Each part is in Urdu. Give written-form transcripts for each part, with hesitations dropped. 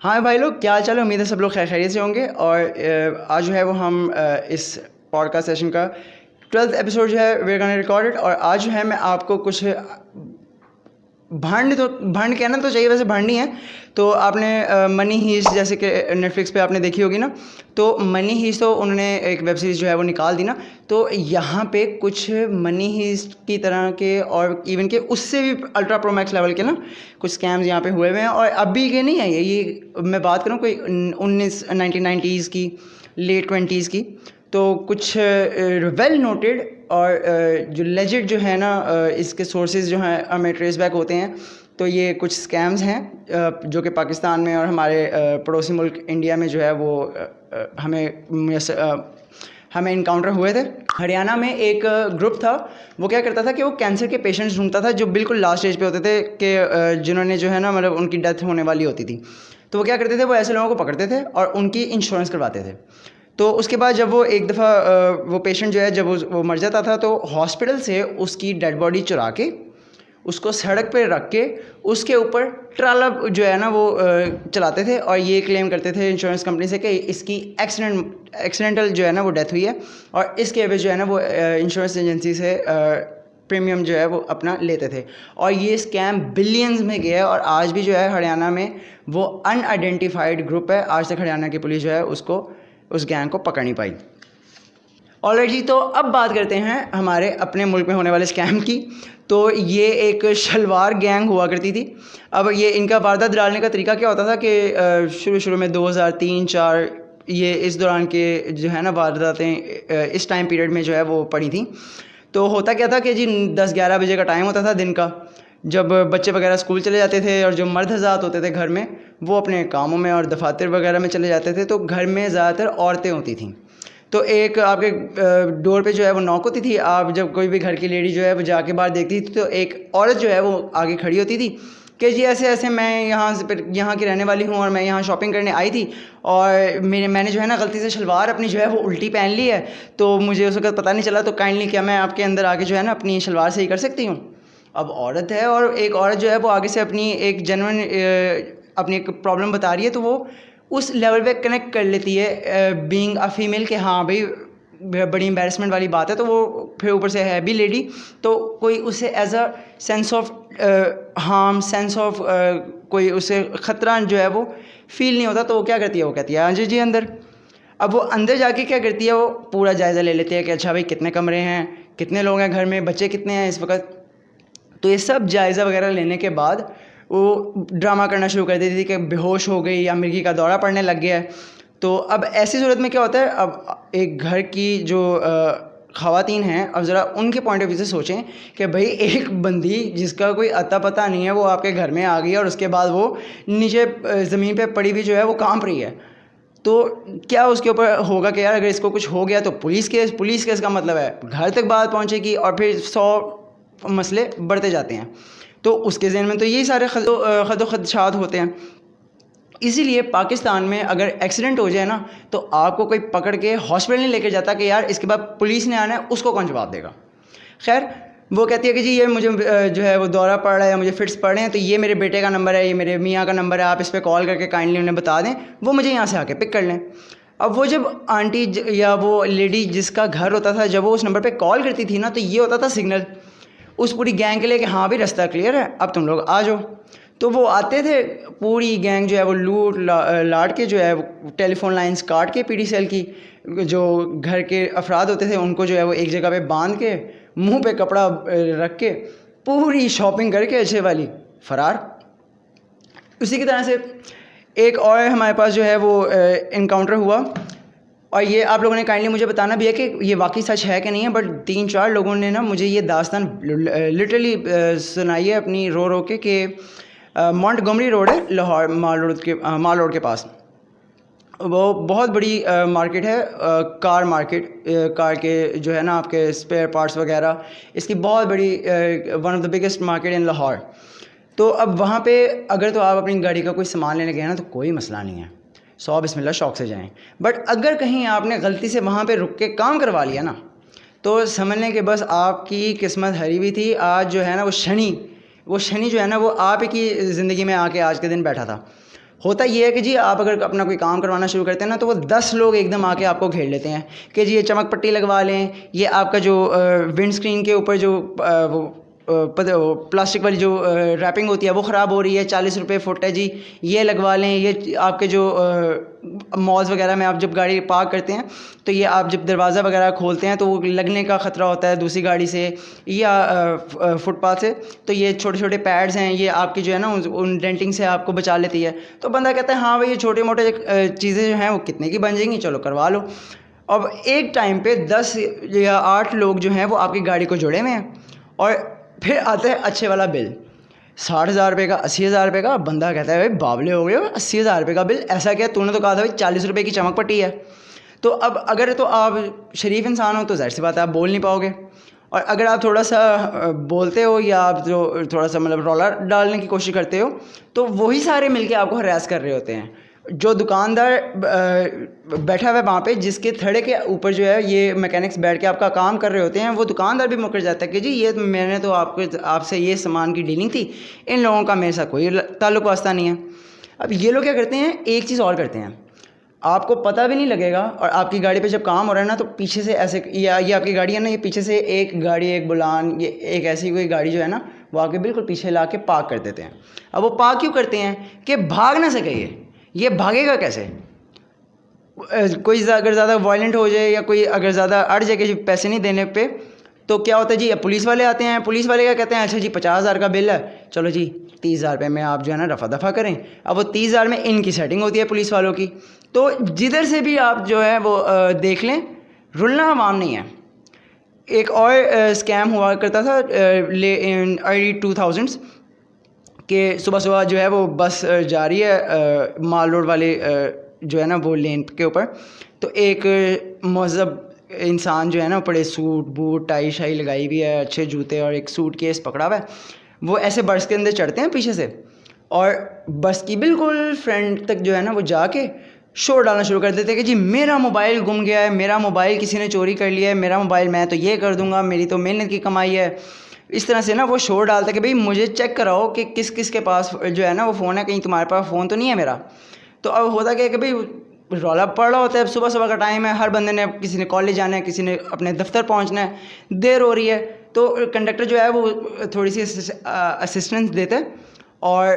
ہاں بھائی لوگ، کیا چلو، امید ہے سب لوگ خیر خیریت سے ہوں گے. اور آج جو ہے وہ ہم اس پوڈ کاسٹ سیشن کا 12th ایپیسوڈ جو ہے ویئر گونا ریکارڈڈ. اور آج جو ہے میں آپ کو کچھ بھنڈ کہنا تو چاہیے، ویسے بھنڈ نہیں ہے. تو آپ نے منی ہیسٹ جیسے کہ نیٹ فلکس پہ آپ نے دیکھی ہوگی نا، تو منی ہیسٹ تو انہوں نے ایک ویب سیریز جو ہے وہ نکال دی نا. تو یہاں پہ کچھ منی ہیسٹ کی طرح کے اور ایون کہ اس سے بھی الٹرا پرو میکس لیول کے نا کچھ اسکیمز یہاں پہ ہوئے ہوئے ہیں. اور ابھی کے نہیں ہیں یہ میں بات کروں کوئی 1990s کی، لیٹ 20s کی. تو کچھ ویل نوٹڈ اور جو لیجڈ جو ہے نا اس کے سورسز جو ہیں ہمیں ٹریس بیک ہوتے ہیں. تو یہ کچھ اسکیمز ہیں جو کہ پاکستان میں اور ہمارے پڑوسی ملک انڈیا میں جو ہے وہ ہمیں انکاؤنٹر ہوئے تھے. ہریانہ میں ایک گروپ تھا، وہ کیا کرتا تھا کہ وہ کینسر کے پیشنٹس ڈھونڈتا تھا جو بالکل لاسٹ اسٹیج پہ ہوتے تھے، کہ جنہوں نے جو ہے نا مطلب ان کی ڈیتھ ہونے والی ہوتی تھی. تو وہ کیا کرتے تھے، وہ ایسے لوگوں کو پکڑتے تھے اور ان کی انشورنس کرواتے تھے. تو اس کے بعد جب وہ ایک دفعہ وہ پیشنٹ جو ہے جب وہ مر جاتا تھا، تو ہاسپٹل سے اس کی ڈیڈ باڈی چرا کے اس کو سڑک پہ رکھ کے اس کے اوپر ٹرالا جو ہے نا وہ چلاتے تھے. اور یہ کلیم کرتے تھے انشورنس کمپنی سے کہ اس کی ایکسیڈنٹل جو ہے نا وہ ڈیتھ ہوئی ہے، اور اس کے عوض جو ہے نا وہ انشورنس ایجنسی سے پریمیم جو ہے وہ اپنا لیتے تھے. اور یہ اسکیم بلینز میں گیا ہے، اور آج بھی جو ہے ہریانہ میں وہ ان آئیڈینٹیفائڈ گروپ ہے. آج تک ہریانہ کی پولیس جو ہے اس گینگ کو پکڑ نہیں پائی. آلریڈی جی، تو اب بات کرتے ہیں ہمارے اپنے ملک میں ہونے والے اسکیم کی. تو یہ ایک شلوار گینگ ہوا کرتی تھی. اب یہ ان کا واردات ڈالنے کا طریقہ کیا ہوتا تھا کہ شروع میں 2003-4 یہ اس دوران کے جو ہے نا وارداتیں اس ٹائم پیریڈ میں جو ہے وہ پڑی تھیں. تو ہوتا کیا تھا کہ جی 10-11 بجے کا ٹائم ہوتا تھا دن کا، جب بچے وغیرہ اسکول چلے جاتے تھے اور جو مرد حضرات ہوتے تھے گھر میں وہ اپنے کاموں میں اور دفاتر وغیرہ میں چلے جاتے تھے. تو گھر میں زیادہ تر عورتیں ہوتی تھیں. تو ایک آپ کے ڈور پہ جو ہے وہ نوک ہوتی تھی. آپ جب کوئی بھی گھر کی لیڈی جو ہے وہ جا کے باہر دیکھتی تھی تو ایک عورت جو ہے وہ آگے کھڑی ہوتی تھی کہ جی ایسے میں یہاں کی رہنے والی ہوں اور میں یہاں شاپنگ کرنے آئی تھی، اور میں نے جو ہے نا غلطی سے شلوار اپنی جو ہے وہ الٹی پہن لی ہے، تو مجھے اس وقت پتہ نہیں چلا، تو کائنڈلی کیا میں آپ کے اندر آگے جو ہے نا اپنی شلوار صحیح کر سکتی ہوں. اب عورت ہے اور ایک عورت جو ہے وہ آگے سے اپنی ایک جنون اپنی ایک پرابلم بتا رہی ہے، تو وہ اس لیول پہ کنیکٹ کر لیتی ہے بینگ اے فیمیل کہ ہاں بھائی بڑی امبیرسمنٹ والی بات ہے. تو وہ پھر اوپر سے ہے بھی لیڈی، تو کوئی اسے as a sense of harm, sense of کوئی اسے خطرہ جو ہے وہ فیل نہیں ہوتا. تو وہ کیا کرتی ہے، وہ کہتی ہے ہاں جی اندر. اب وہ اندر جا کے کیا کرتی ہے، وہ پورا جائزہ لے لیتی ہے کہ اچھا بھائی کتنے کمرے ہیں، کتنے لوگ ہیں گھر میں، بچے کتنے ہیں اس وقت. تو یہ سب جائزہ وغیرہ لینے کے بعد وہ ڈرامہ کرنا شروع کر دیتی تھی کہ بے ہوش ہو گئی یا مرغی کا دورہ پڑنے لگ گیا ہے. تو اب ایسی صورت میں کیا ہوتا ہے، اب ایک گھر کی جو خواتین ہیں، اب ذرا ان کے پوائنٹ آف ویو سے سوچیں کہ بھائی ایک بندی جس کا کوئی اتا پتہ نہیں ہے وہ آپ کے گھر میں آ گئی اور اس کے بعد وہ نیچے زمین پہ پڑی ہوئی جو ہے وہ کانپ رہی ہے. تو کیا اس کے اوپر ہوگا کہ یار اگر اس کو کچھ ہو گیا تو پولیس کیس کا مطلب ہے گھر تک بات پہنچے گی، اور پھر 100 مسئلے بڑھتے جاتے ہیں. تو اس کے ذہن میں تو یہی سارے خد و خدشات ہوتے ہیں. اسی لیے پاکستان میں اگر ایکسیڈنٹ ہو جائے نا تو آپ کو کوئی پکڑ کے ہاسپٹل نہیں لے کے جاتا کہ یار اس کے بعد پولیس نے آنا ہے، اس کو کون جواب دے گا. خیر وہ کہتی ہے کہ جی یہ مجھے جو ہے وہ دورہ پڑ رہا ہے یا مجھے فٹس پڑ رہے ہیں، تو یہ میرے بیٹے کا نمبر ہے، یہ میرے میاں کا نمبر ہے، آپ اس پہ کال کر کے کائنڈلی انہیں بتا دیں، وہ مجھے یہاں سے آ کے پک کر لیں. اب وہ جب آنٹی یا وہ لیڈی جس کا گھر ہوتا تھا جب وہ اس نمبر پہ کال کرتی تھی نا، تو یہ ہوتا تھا سگنل اس پوری گینگ کے لیے کہ ہاں بھی رستہ کلیئر ہے، اب تم لوگ آ جاؤ. تو وہ آتے تھے، پوری گینگ جو ہے وہ لوٹ لاٹ کے جو ہے وہ ٹیلی فون لائنز کاٹ کے پی ڈی سیل کی جو گھر کے افراد ہوتے تھے ان کو جو ہے وہ ایک جگہ پہ باندھ کے منہ پہ کپڑا رکھ کے پوری شاپنگ کر کے اچھے والی فرار. اسی کی طرح سے ایک اور ہمارے پاس جو ہے وہ انکاؤنٹر ہوا، اور یہ آپ لوگوں نے کائنڈلی مجھے بتانا بھی ہے کہ یہ واقعی سچ ہے کہ نہیں ہے. بٹ 3-4 لوگوں نے نا مجھے یہ داستان لٹرلی سنائی ہے اپنی رو کے کہ مونٹگومری روڈ ہے لاہور مال روڈ کے پاس. وہ بہت بڑی مارکیٹ ہے، کار مارکیٹ، کار کے جو ہے نا آپ کے اسپیئر پارٹس وغیرہ، اس کی بہت بڑی one of the biggest market in Lahore. تو اب وہاں پہ اگر تو آپ اپنی گاڑی کا کوئی سامان لینے گئے نا تو کوئی مسئلہ نہیں ہے، 100 بسم اللہ شوق سے جائیں. بٹ اگر کہیں آپ نے غلطی سے وہاں پہ رک کے کام کروا لیا نا تو سمجھ لیں کہ بس آپ کی قسمت ہری ہوئی تھی. آج جو ہے نا وہ شنی جو ہے نا وہ آپ کی زندگی میں آ کے آج کے دن بیٹھا تھا. ہوتا یہ ہے کہ جی آپ اگر اپنا کوئی کام کروانا شروع کرتے ہیں نا تو وہ 10 لوگ ایک دم آ کے آپ کو گھیر لیتے ہیں کہ جی یہ چمک پٹی لگوا لیں, یہ آپ کا جو ونڈ اسکرین کے اوپر جو وہ پلاسٹک والی جو ریپنگ ہوتی ہے وہ خراب ہو رہی ہے, 40 روپے فٹ ہے جی, یہ لگوا لیں. یہ آپ کے جو مالز وغیرہ میں آپ جب گاڑی پارک کرتے ہیں تو یہ آپ جب دروازہ وغیرہ کھولتے ہیں تو وہ لگنے کا خطرہ ہوتا ہے دوسری گاڑی سے یا فٹ پاتھ سے, تو یہ چھوٹے چھوٹے پیڈز ہیں یہ آپ کی جو ہے نا ان ڈینٹنگ سے آپ کو بچا لیتی ہے. تو بندہ کہتا ہے ہاں بھائی یہ چھوٹے موٹے چیزیں جو ہیں وہ کتنے کی بن جائیں گی, چلو کروا لو. اب ایک ٹائم پہ 10 یا 8 لوگ جو ہیں وہ آپ کی گاڑی کو جوڑے ہوئے ہیں اور پھر آتا ہے اچھے والا بل 60,000 روپے کا, 80,000 روپے کا. بندہ کہتا ہے بھائی بابلے ہو گئے, 80,000 روپے کا بل, ایسا کیا تو نے تو کہا تھا بھائی 40 روپے کی چمک پٹی ہے. تو اب اگر تو آپ شریف انسان ہو تو ظاہر سی بات ہے آپ بول نہیں پاؤ گے, اور اگر آپ تھوڑا سا بولتے ہو یا آپ جو تھوڑا سا مطلب رولا ڈالنے کی کوشش کرتے ہو تو وہی سارے مل کے آپ کو ہراس کر رہے ہوتے ہیں. جو دکاندار بیٹھا ہوا ہے وہاں پہ جس کے تھڑے کے اوپر جو ہے یہ میکینکس بیٹھ کے آپ کا کام کر رہے ہوتے ہیں, وہ دکاندار بھی مکر جاتا ہے کہ جی یہ میں نے تو آپ سے یہ سامان کی ڈیلنگ تھی, ان لوگوں کا میرے ساتھ کوئی تعلق واسطہ نہیں ہے. اب یہ لوگ کیا کرتے ہیں, ایک چیز اور کرتے ہیں, آپ کو پتہ بھی نہیں لگے گا اور آپ کی گاڑی پہ جب کام ہو رہا ہے نا تو پیچھے سے ایسے یہ آپ کی گاڑی ہے نا, یہ پیچھے سے ایک گاڑی ایک بلان یہ ایک ایسی کوئی گاڑی جو ہے نا وہ آ کے بالکل پیچھے لا کے پارک کر دیتے ہیں. اب وہ پارک کیوں کرتے ہیں کہ بھاگ نہ سکے, یہ بھاگے گا کیسے؟ کوئی اگر زیادہ وائلنٹ ہو جائے یا کوئی اگر زیادہ اڑ جائے کہ پیسے نہیں دینے پہ تو کیا ہوتا ہے جی, پولیس والے آتے ہیں. پولیس والے کیا کہتے ہیں, اچھا جی 50,000 کا بل ہے, چلو جی 30,000 روپے میں آپ جو ہے نا رفع دفع کریں. اب وہ 30,000 میں ان کی سیٹنگ ہوتی ہے پولیس والوں کی. تو جدھر سے بھی آپ جو ہے وہ دیکھ لیں رلنا عوام نہیں ہے. ایک اور اسکیم ہوا کرتا تھا ارلی 2000s کہ صبح صبح جو ہے وہ بس جا رہی ہے مال روڈ والے جو ہے نا وہ لین کے اوپر, تو ایک مہذب انسان جو ہے نا بڑے سوٹ بوٹ ٹائی شائی لگائی ہوئی ہے, اچھے جوتے اور ایک سوٹ کیس پکڑا ہوا ہے, وہ ایسے بس کے اندر چڑھتے ہیں پیچھے سے اور بس کی بالکل فرنٹ تک جو ہے نا وہ جا کے شور ڈالنا شروع کر دیتے کہ جی میرا موبائل گم گیا ہے, میرا موبائل کسی نے چوری کر لیا ہے, میرا موبائل میں تو یہ کر دوں گا, میری تو محنت کی کمائی ہے. اس طرح سے نا وہ شور ڈالتا ہے کہ بھئی مجھے چیک کراؤ کہ کس کس کے پاس جو ہے نا وہ فون ہے, کہیں تمہارے پاس فون تو نہیں ہے میرا. تو اب ہوتا کیا ہے کہ بھئی رولا پڑ رہا ہوتا ہے, صبح صبح کا ٹائم ہے, ہر بندے نے کسی نے کالج جانا ہے, کسی نے اپنے دفتر پہنچنا ہے, دیر ہو رہی ہے, تو کنڈکٹر جو ہے وہ تھوڑی سی اسسٹنس دیتے اور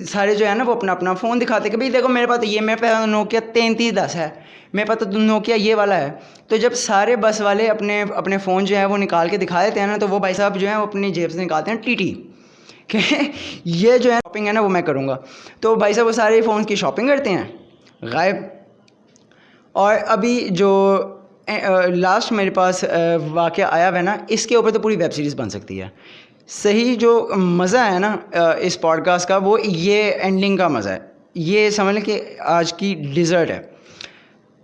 سارے جو ہے نا وہ اپنا اپنا فون دکھاتے کہ بھئی دیکھو میرے پاس تو یہ, میرے پاس نوکیا 3310 ہے, میرے پاس تو نوکیا یہ والا ہے. تو جب سارے بس والے اپنے اپنے فون جو ہے وہ نکال کے دکھا دیتے ہیں نا تو وہ بھائی صاحب جو ہیں وہ اپنی جیب سے نکالتے ہیں ٹی کہ یہ جو ہے شاپنگ ہے نا وہ میں کروں گا. تو بھائی صاحب وہ سارے فون کی شاپنگ کرتے ہیں غائب. اور ابھی جو لاسٹ میرے پاس واقعہ آیا ہوا ہے نا, اس کے اوپر تو پوری ویب سیریز بن سکتی ہے. صحیح جو مزہ ہے نا اس پوڈ کاسٹ کا وہ یہ اینڈنگ کا مزہ ہے, یہ سمجھ لیں کہ آج کی ڈیزرٹ ہے.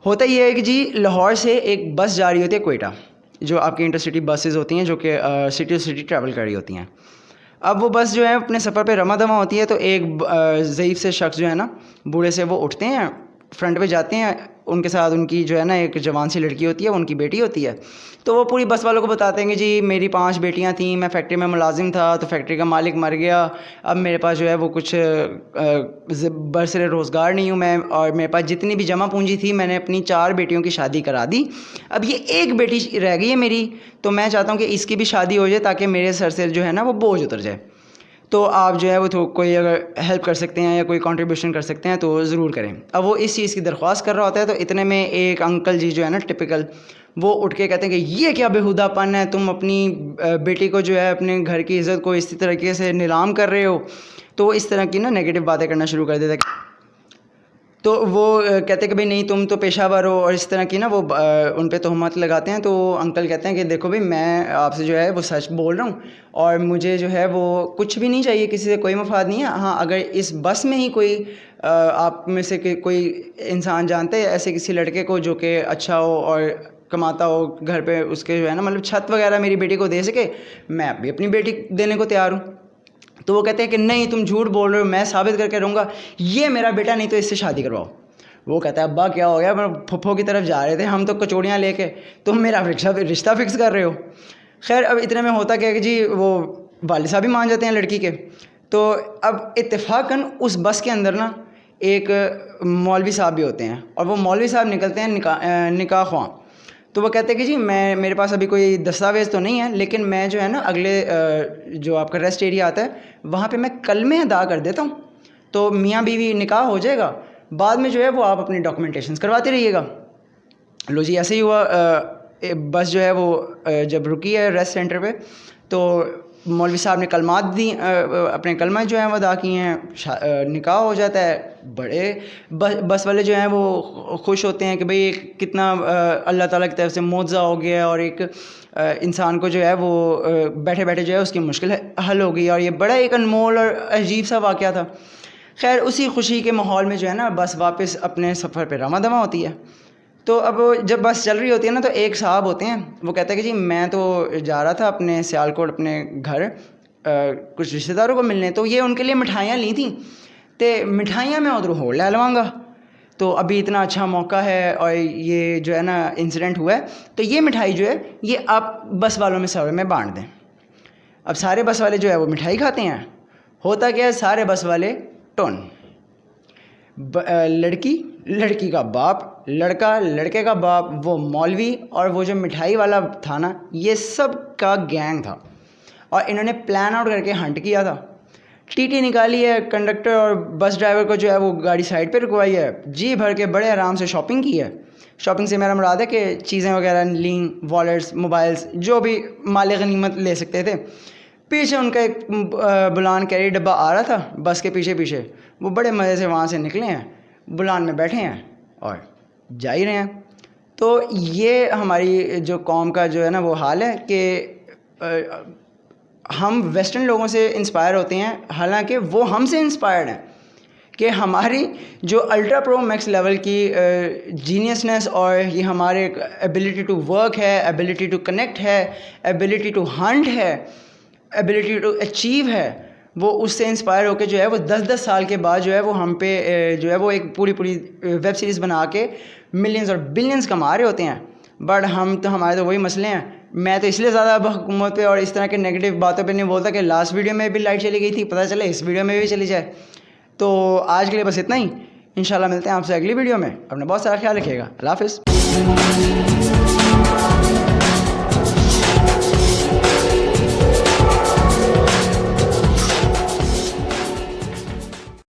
ہوتا یہ ہے کہ جی لاہور سے ایک بس جا رہی ہوتی ہے کوئٹہ, جو آپ کی انٹرسٹی بسز ہوتی ہیں جو کہ سٹی ٹو سٹی ٹریول کر رہی ہوتی ہیں. اب وہ بس جو ہے اپنے سفر پہ رواں دواں ہوتی ہے تو ایک ضعیف سے شخص جو ہے نا بوڑھے سے وہ اٹھتے ہیں, فرنٹ پہ جاتے ہیں, ان کے ساتھ ان کی جو ہے نا ایک جوان سی لڑکی ہوتی ہے, ان کی بیٹی ہوتی ہے. تو وہ پوری بس والوں کو بتاتے ہیں کہ جی میری 5 بیٹیاں تھیں, میں فیکٹری میں ملازم تھا تو فیکٹری کا مالک مر گیا, اب میرے پاس جو ہے وہ کچھ برسر روزگار نہیں ہوں میں, اور میرے پاس جتنی بھی جمع پونجی تھی میں نے اپنی 4 بیٹیوں کی شادی کرا دی, اب یہ ایک بیٹی رہ گئی ہے میری, تو میں چاہتا ہوں کہ اس کی بھی شادی ہو جائے تاکہ میرے سر سے جو ہے نا وہ بوجھ اتر جائے. تو آپ جو ہے وہ کوئی اگر ہیلپ کر سکتے ہیں یا کوئی کنٹریبیوشن کر سکتے ہیں تو ضرور کریں. اب وہ اس چیز کی درخواست کر رہا ہوتا ہے تو اتنے میں ایک انکل جی جو ہے نا ٹپیکل وہ اٹھ کے کہتے ہیں کہ یہ کیا بےہودہ پن ہے, تم اپنی بیٹی کو جو ہے اپنے گھر کی عزت کو اسی طریقے سے نیلام کر رہے ہو. تو اس طرح کی نا نگیٹو باتیں کرنا شروع کر دیتا ہے. تو وہ کہتے ہیں کہ بھئی نہیں تم تو پیشہ ور ہو, اور اس طرح کی نا وہ ان پہ تہمت لگاتے ہیں. تو انکل کہتے ہیں کہ دیکھو بھئی میں آپ سے جو ہے وہ سچ بول رہا ہوں اور مجھے جو ہے وہ کچھ بھی نہیں چاہیے, کسی سے کوئی مفاد نہیں ہے. ہاں اگر اس بس میں ہی کوئی آپ میں سے کوئی انسان جانتے ہیں ایسے کسی لڑکے کو جو کہ اچھا ہو اور کماتا ہو, گھر پہ اس کے جو ہے نا مطلب چھت وغیرہ میری بیٹی کو دے سکے, میں بھی اپنی بیٹی دینے کو تیار ہوں. تو وہ کہتے ہیں کہ نہیں تم جھوٹ بول رہے ہو, میں ثابت کر کے رہوں گا, یہ میرا بیٹا نہیں تو اس سے شادی کرواؤ. وہ کہتا ہے ابا کیا ہو گیا, پھپھو کی طرف جا رہے تھے ہم تو کچوڑیاں لے کے, تم میرا رشتہ فکس کر رہے ہو. خیر اب اتنے میں ہوتا کیا کہ جی وہ والد صاحب بھی مان جاتے ہیں لڑکی کے. تو اب اتفاقاً اس بس کے اندر نا ایک مولوی صاحب بھی ہوتے ہیں, اور وہ مولوی صاحب نکلتے ہیں نکاح خواہ. تو وہ کہتے ہیں کہ جی میرے پاس ابھی کوئی دستاویز تو نہیں ہے, لیکن میں جو ہے نا اگلے جو آپ کا ریسٹ ایریا آتا ہے وہاں پہ میں کلمے ادا کر دیتا ہوں, تو میاں بیوی نکاح ہو جائے گا, بعد میں جو ہے وہ آپ اپنی ڈاکومنٹیشنز کرواتے رہیے گا. لو جی ایسے ہی ہوا. بس جو ہے وہ جب رکی ہے ریسٹ سینٹر پہ, تو مولوی صاحب نے کلمات دی, اپنے کلمہ جو ہیں وہ ادا کیے ہیں, نکاح ہو جاتا ہے. بڑے بس والے جو ہیں وہ خوش ہوتے ہیں کہ بھئی کتنا اللہ تعالیٰ کی طرف سے معجزہ ہو گیا, اور ایک انسان کو جو ہے وہ بیٹھے بیٹھے جو ہے اس کی مشکل حل ہو گئی, اور یہ بڑا ایک انمول اور عجیب سا واقعہ تھا. خیر اسی خوشی کے ماحول میں جو ہے نا بس واپس اپنے سفر پہ رواں دواں ہوتی ہے. تو اب جب بس چل رہی ہوتی ہے نا, تو ایک صاحب ہوتے ہیں, وہ کہتے ہیں کہ جی میں تو جا رہا تھا اپنے سیالکوٹ اپنے گھر کچھ رشتہ داروں کو ملنے, تو یہ ان کے لیے مٹھائیاں لی تھیں, تو مٹھائیاں میں ادھر ہو لے لواں گا, تو ابھی اتنا اچھا موقع ہے اور یہ جو ہے نا انسیڈنٹ ہوا ہے, تو یہ مٹھائی جو ہے یہ آپ بس والوں میں سب میں بانٹ دیں. اب سارے بس والے جو ہے وہ مٹھائی کھاتے ہیں. ہوتا کیا ہے, سارے بس والے ٹون, لڑکی کا باپ, لڑکا لڑکے کا باپ, وہ مولوی, اور وہ جو مٹھائی والا تھا نا, یہ سب کا گینگ تھا, اور انہوں نے پلان آؤٹ کر کے ہنٹ کیا تھا. ٹی ٹی نکالی ہے, کنڈکٹر اور بس ڈرائیور کو جو ہے وہ گاڑی سائڈ پہ رکوائی ہے, جی بھر کے بڑے آرام سے شاپنگ کی ہے. شاپنگ سے میرا مراد ہے کہ چیزیں وغیرہ لیں, والیٹس, موبائلس, جو بھی مال غنیمت لے سکتے تھے. پیچھے ان کا ایک بلان کیری ڈبہ آ رہا تھا بس کے پیچھے, وہ بڑے مزے سے وہاں سے نکلے ہیں, بلان میں بیٹھے ہیں اور جا ہی رہے ہیں. تو یہ ہماری جو قوم کا جو ہے نا وہ حال ہے کہ ہم ویسٹرن لوگوں سے انسپائر ہوتے ہیں, حالانکہ وہ ہم سے انسپائرڈ ہیں, کہ ہماری جو الٹرا پرو میکس لیول کی جینیسنس اور یہ ہمارے ایبیلٹی ٹو ورک ہے, ایبیلٹی ٹو کنیکٹ ہے, ایبیلٹی ٹو ہنٹ ہے, ایبیلٹی ٹو اچیو ہے, وہ اس سے انسپائر ہو کے جو ہے وہ 10 سال کے بعد جو ہے وہ ہم پہ جو ہے وہ ایک پوری ویب سیریز بنا کے ملینز اور بلینز کما رہے ہوتے ہیں. بٹ ہمارے تو وہی مسئلے ہیں. میں تو اس لیے زیادہ اب حکومت پہ اور اس طرح کے نیگیٹو باتوں پہ نہیں بولتا کہ لاسٹ ویڈیو میں بھی لائٹ چلی گئی تھی, پتہ چلے اس ویڈیو میں بھی چلی جائے. تو آج کے لیے بس اتنا ہی. انشاءاللہ ملتے ہیں آپ سے اگلی ویڈیو میں. اپنا بہت سارا خیال رکھیے گا. اللہ حافظ.